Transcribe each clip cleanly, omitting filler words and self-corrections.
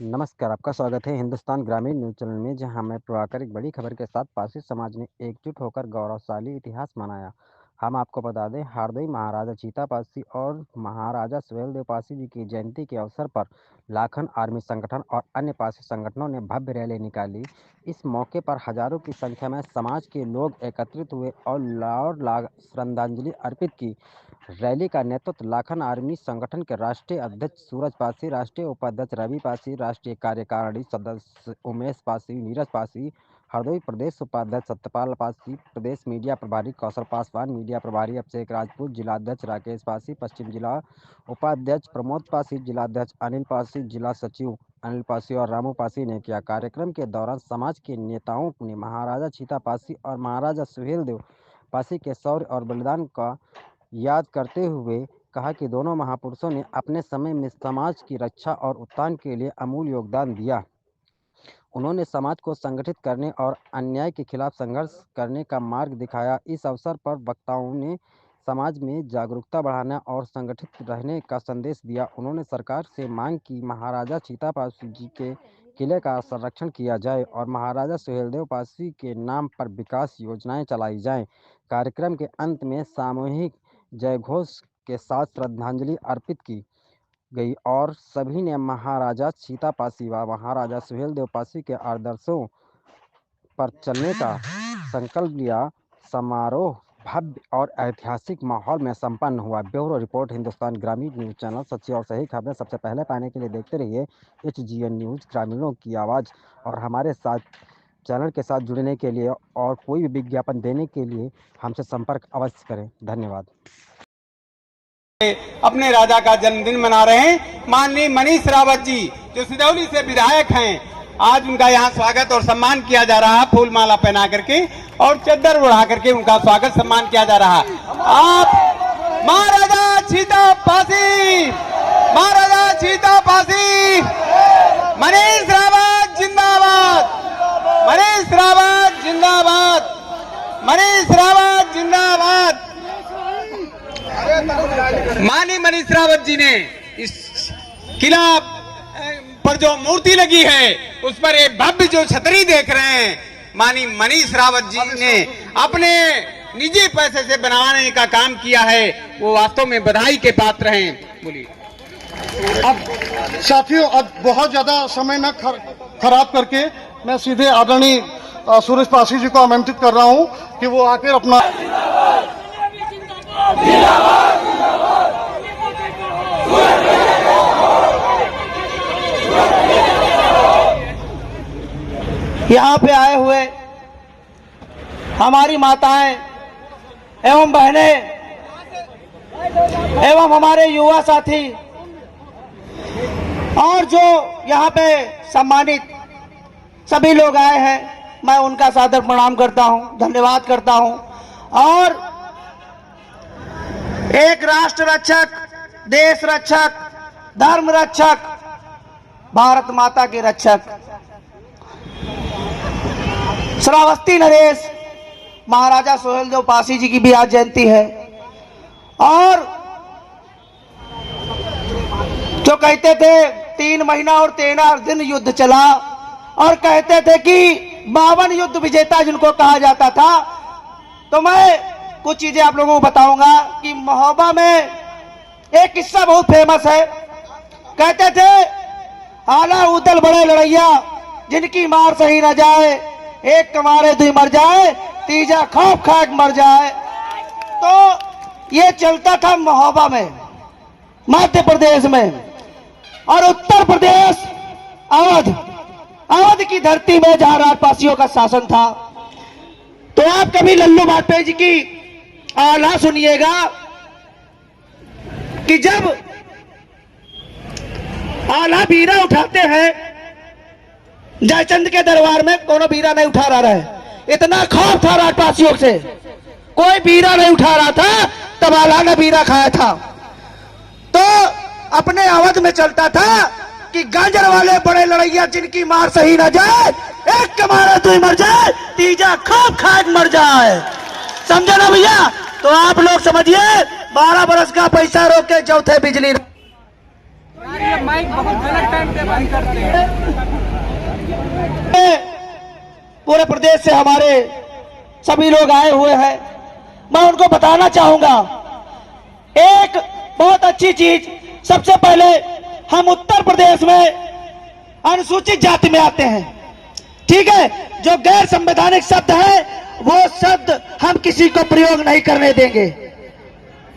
नमस्कार, आपका स्वागत है हिंदुस्तान ग्रामीण न्यूज़ चैनल में, जहां मैं प्रभाकर एक बड़ी खबर के साथ पारसी समाज ने एकजुट होकर गौरवशाली इतिहास मनाया। हम आपको बता दें, हरदोई महाराजा चीता पासी और महाराजा सुहेलदेव पासी जी की जयंती के अवसर पर लाखन आर्मी संगठन और अन्य पासी संगठनों ने भव्य रैली निकाली। इस मौके पर हजारों की संख्या में समाज के लोग एकत्रित हुए और श्रद्धांजलि अर्पित की। रैली का नेतृत्व लाखन आर्मी संगठन के राष्ट्रीय अध्यक्ष सूरज पासी, राष्ट्रीय उपाध्यक्ष रवि पासी, राष्ट्रीय कार्यकारिणी सदस्य उमेश पासी, नीरज पासी, हरदोई प्रदेश उपाध्यक्ष सत्यपाल पासी, प्रदेश मीडिया प्रभारी कौशल पासवान, मीडिया प्रभारी अभिषेक राजपूत, जिलाध्यक्ष राकेश पासी, पश्चिम जिला उपाध्यक्ष प्रमोद पासी, जिलाध्यक्ष अनिल पासी, जिला सचिव अनिल पासी और रामू पासी ने किया। कार्यक्रम के दौरान समाज के नेताओं ने महाराजा चीता पासी और महाराजा सुहेलदेव पासी के शौर्य और बलिदान का याद करते हुए कहा कि दोनों महापुरुषों ने अपने समय में समाज की रक्षा और उत्थान के लिए अमूल्य योगदान दिया। उन्होंने समाज को संगठित करने और अन्याय के खिलाफ संघर्ष करने का मार्ग दिखाया। इस अवसर पर वक्ताओं ने समाज में जागरूकता बढ़ाने और संगठित रहने का संदेश दिया। उन्होंने सरकार से मांग की महाराजा चीता पासी जी के किले का संरक्षण किया जाए और महाराजा सुहेलदेव पासी के नाम पर विकास योजनाएं चलाई जाएं। कार्यक्रम के अंत में सामूहिक जयघोष के साथ श्रद्धांजलि अर्पित की गई और सभी ने महाराजा चीता पासी व महाराजा सुहेलदेव पासी के आदर्शों पर चलने का संकल्प लिया। समारोह भव्य और ऐतिहासिक माहौल में संपन्न हुआ। ब्यूरो रिपोर्ट, हिंदुस्तान ग्रामीण न्यूज़ चैनल। सच्ची और सही खबरें सबसे पहले पाने के लिए देखते रहिए HGN न्यूज़, ग्रामीणों की आवाज़। और हमारे साथ चैनल के साथ जुड़ने के लिए और कोई भी विज्ञापन देने के लिए हमसे संपर्क अवश्य करें। धन्यवाद। अपने राजा का जन्मदिन मना रहे हैं। माननीय मनीष रावत जी जो सिदौली से विधायक हैं, आज उनका यहाँ स्वागत और सम्मान किया जा रहा है, फूल माला पहना करके और चद्दर उड़ा करके उनका स्वागत सम्मान किया जा रहा है। आप महाराजा चीता पासी, महाराजा चीता पासी, मनीष रावत जिंदाबाद, मनीष रावत जिंदाबाद, मनीष रावत जिंदाबाद। माननीय मनीष रावत जी ने इस किला पर जो मूर्ति लगी है उस पर एक भव्य जो छतरी देख रहे हैं, माननीय मनीष रावत जी ने अपने निजी पैसे से बनाने का काम किया है, वो वास्तव में बधाई के पात्र हैं। बोलिए। अब साथियों, अब बहुत ज्यादा समय न खराब करके मैं सीधे आदरणीय सूरज पासी जी को आमंत्रित कर रहा हूं कि वो आकर अपना यहाँ पे आए हुए हमारी माताएं एवं बहनें एवं हमारे युवा साथी और जो यहाँ पे सम्मानित सभी लोग आए हैं, मैं उनका सादर प्रणाम करता हूँ, धन्यवाद करता हूँ। और एक राष्ट्र रक्षक, देश रक्षक, धर्म रक्षक, भारत माता के रक्षक श्रावस्ती नरेश महाराजा सुहेलदेव पासी जी की भी आज जयंती है। और जो कहते थे 3 महीना और 13 दिन युद्ध चला और कहते थे कि 52 युद्ध विजेता जिनको कहा जाता था, तो मैं कुछ चीजें आप लोगों को बताऊंगा कि महोबा में एक किस्सा बहुत फेमस है। कहते थे आला उदल बड़े लड़ैया, जिनकी मार सही न जाए, एक कमारे दुई मर जाए, तीजा खौफ खाक मर जाए। तो ये चलता था महोबा में, मध्य प्रदेश में। और उत्तर प्रदेश अवध की धरती में जहां राजपासियों का शासन था, तो आप कभी लल्लू वाजपेयी जी की आला सुनिएगा कि जब आला बीरा उठाते हैं, जयचंद के दरबार में कोनो बीरा नहीं उठा रहा है, इतना खौफ था राजपासियों से, कोई बीरा नहीं उठा रहा था, तब आला ने बीरा खाया था। तो अपने अवध में चलता था कि गांजर वाले बड़े लड़ैया, जिनकी मार सही न जाए, एक कमारे दुई मर जाए, तीजा खौफ खाक मर जाए। समझे ना भैया? तो आप लोग समझिए, 12 बरस का पैसा रोक के चौथे बिजली। माइक बहुत गलत टाइम पे बंद करते हैं। पूरे प्रदेश से हमारे सभी लोग आए हुए हैं। मैं उनको बताना चाहूंगा एक बहुत अच्छी चीज। सबसे पहले हम उत्तर प्रदेश में अनुसूचित जाति में आते हैं, ठीक है। जो गैर संवैधानिक शब्द है वो शब्द हम किसी को प्रयोग नहीं करने देंगे।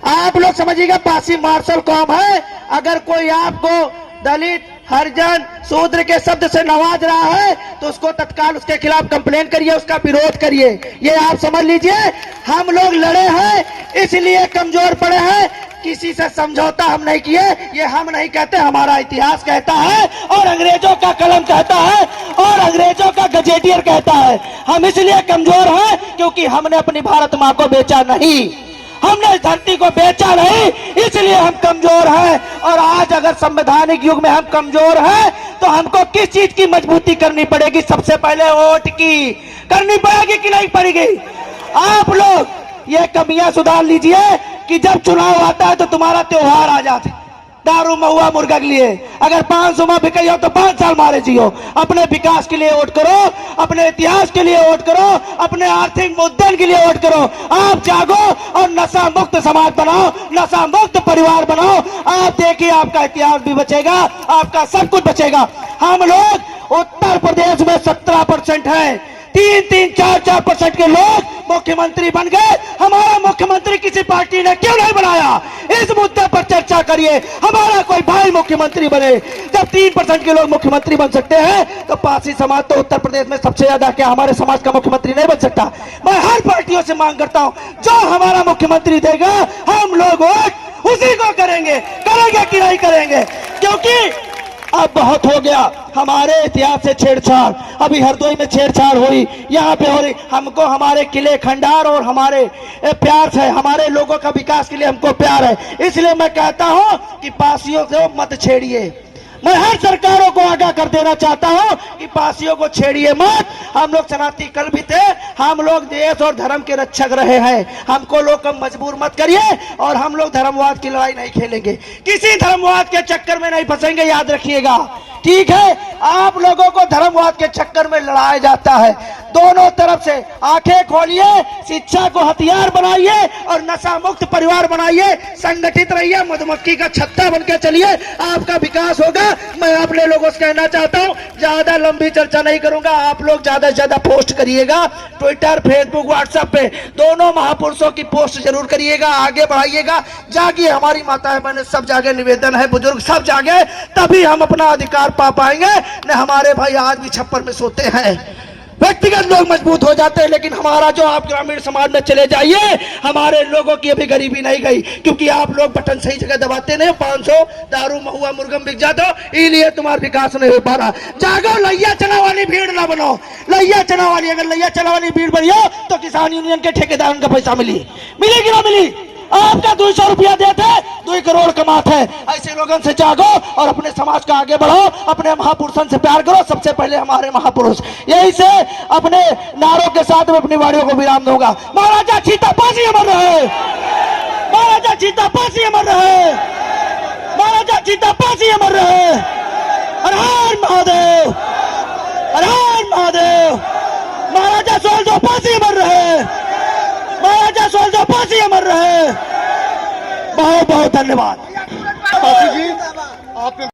आप लोग समझिएगा, पासी मार्शल कौम है। अगर कोई आपको दलित, हरिजन, शूद्र के शब्द से नवाज रहा है तो उसको तत्काल उसके खिलाफ कंप्लेन करिए, उसका विरोध करिए। ये आप समझ लीजिए, हम लोग लड़े हैं इसलिए कमजोर पड़े हैं। किसी से समझौता हम नहीं किए। ये हम नहीं कहते, हमारा इतिहास कहता है और अंग्रेजों का कलम कहता है और अंग्रेजों का गजेटियर कहता है। हम इसलिए कमजोर हैं क्योंकि हमने अपनी भारत माँ को बेचा नहीं, हमने इस धरती को बेचा नहीं, इसलिए हम कमजोर हैं। और आज अगर संवैधानिक युग में हम कमजोर हैं तो हमको किस चीज की मजबूती करनी पड़ेगी? सबसे पहले वोट की करनी पड़ेगी कि नहीं पड़ेगी? आप लोग ये कमियां सुधार लीजिए कि जब चुनाव आता है तो तुम्हारा त्योहार आ जाते। दारू महुआ मुर्गा के लिए अगर 500 माह बिक हो तो 5 साल मारे जियो। अपने विकास के लिए वोट करो, अपने इतिहास के लिए वोट करो, अपने आर्थिक मुद्दे के लिए वोट करो। आप जागो और नशा मुक्त समाज बनाओ, नशा मुक्त परिवार बनाओ। आप देखिए, आपका इतिहास भी बचेगा, आपका सब कुछ बचेगा। हम लोग उत्तर प्रदेश में 17% है, 3-3, 4-4% के लोग मुख्यमंत्री बन गए। हमारा मुख्यमंत्री किसी पार्टी ने क्यों नहीं बनाया? इस मुद्दे पर चर्चा करिए। हमारा कोई भाई मुख्यमंत्री बने। जब 3% के लोग मुख्यमंत्री बन सकते हैं तो पासी समाज तो उत्तर प्रदेश में सबसे ज्यादा, क्या हमारे समाज का मुख्यमंत्री नहीं बन सकता? मैं हर पार्टियों से मांग करता हूं, जो हमारा मुख्यमंत्री देगा हम लोग वोट उसी को करेंगे कि नहीं करेंगे? क्योंकि अब बहुत हो गया हमारे इतिहास से छेड़छाड़। अभी हरदोई में छेड़छाड़ हुई, यहाँ पे हो रही। हमको हमारे किले खंडार और हमारे प्यार से, हमारे लोगों का विकास के लिए हमको प्यार है। इसलिए मैं कहता हूँ कि पासियों से मत छेड़िए। मैं हर सरकारों को आगाह कर देना चाहता हूं कि पासियों को छेड़िए मत। हम लोग सनातनी कल भी थे, हम लोग देश और धर्म के रक्षक रहे हैं। हमको लोग कम मजबूर मत करिए और हम लोग धर्मवाद की लड़ाई नहीं खेलेंगे, किसी धर्मवाद के चक्कर में नहीं फंसेंगे, याद रखिएगा, ठीक है। आप लोगों को धर्मवाद के चक्कर में लड़ाया जाता है। दोनों तरफ से आंखें खोलिए, शिक्षा को हथियार बनाइए और नशा मुक्त परिवार बनाइए। संगठित रहिए, मधुमक्खी का छत्ता बनकर चलिए, आपका विकास होगा। मैं अपने लोगों से कहना चाहता हूं, ज्यादा लंबी चर्चा नहीं करूंगा। आप लोग ज्यादा से ज्यादा पोस्ट करिएगा, ट्विटर, फेसबुक, व्हाट्सएप पे दोनों महापुरुषों की पोस्ट जरूर करिएगा, आगे बढ़ाइएगा। जागिए, हमारी माताएं बहनें सब जागे, निवेदन है, बुजुर्ग सब जागे, तभी हम अपना अधिकार पा पाएंगे। न हमारे भाई आज भी छप्पर में सोते हैं, व्यक्तिगत लोग मजबूत हो जाते हैं, लेकिन हमारा जो, आप ग्रामीण समाज में चले जाइए, हमारे लोगों की अभी गरीबी नहीं गई, क्योंकि आप लोग बटन सही जगह दबाते नहीं। 500 दारू महुआ मुर्गम बिक जाते हो, इसलिए तुम्हारा विकास नहीं हो पा रहा। जागो, लैया चना वाली भीड़ ना बनो। लैया चना वाली, अगर लैया चना वाली भीड़ बनी हो तो किसान यूनियन के ठेकेदारों का पैसा मिलेगी ना मिली? आपका 200 रुपया देते 2 करोड़ कमाते हैं। ऐसे लोगों से जागो और अपने समाज का आगे बढ़ो, अपने महापुरुषों से प्यार करो। सबसे पहले हमारे महापुरुष, यही से अपने नारों के साथ में अपनी वाणियों को विराम दूंगा। महाराजा चीता फांसी अमर रहे, महाराजा चीता फांसी अमर रहे, महाराजा चीता फांसी अमर रहे। हर हर महादेव, हर हर महादेव। महाराजा सोल्जो फांसी अमर रहे, महाराजा सोल्जो फांसी अमर रहे। बहुत बहुत धन्यवाद। पासी जी, आपने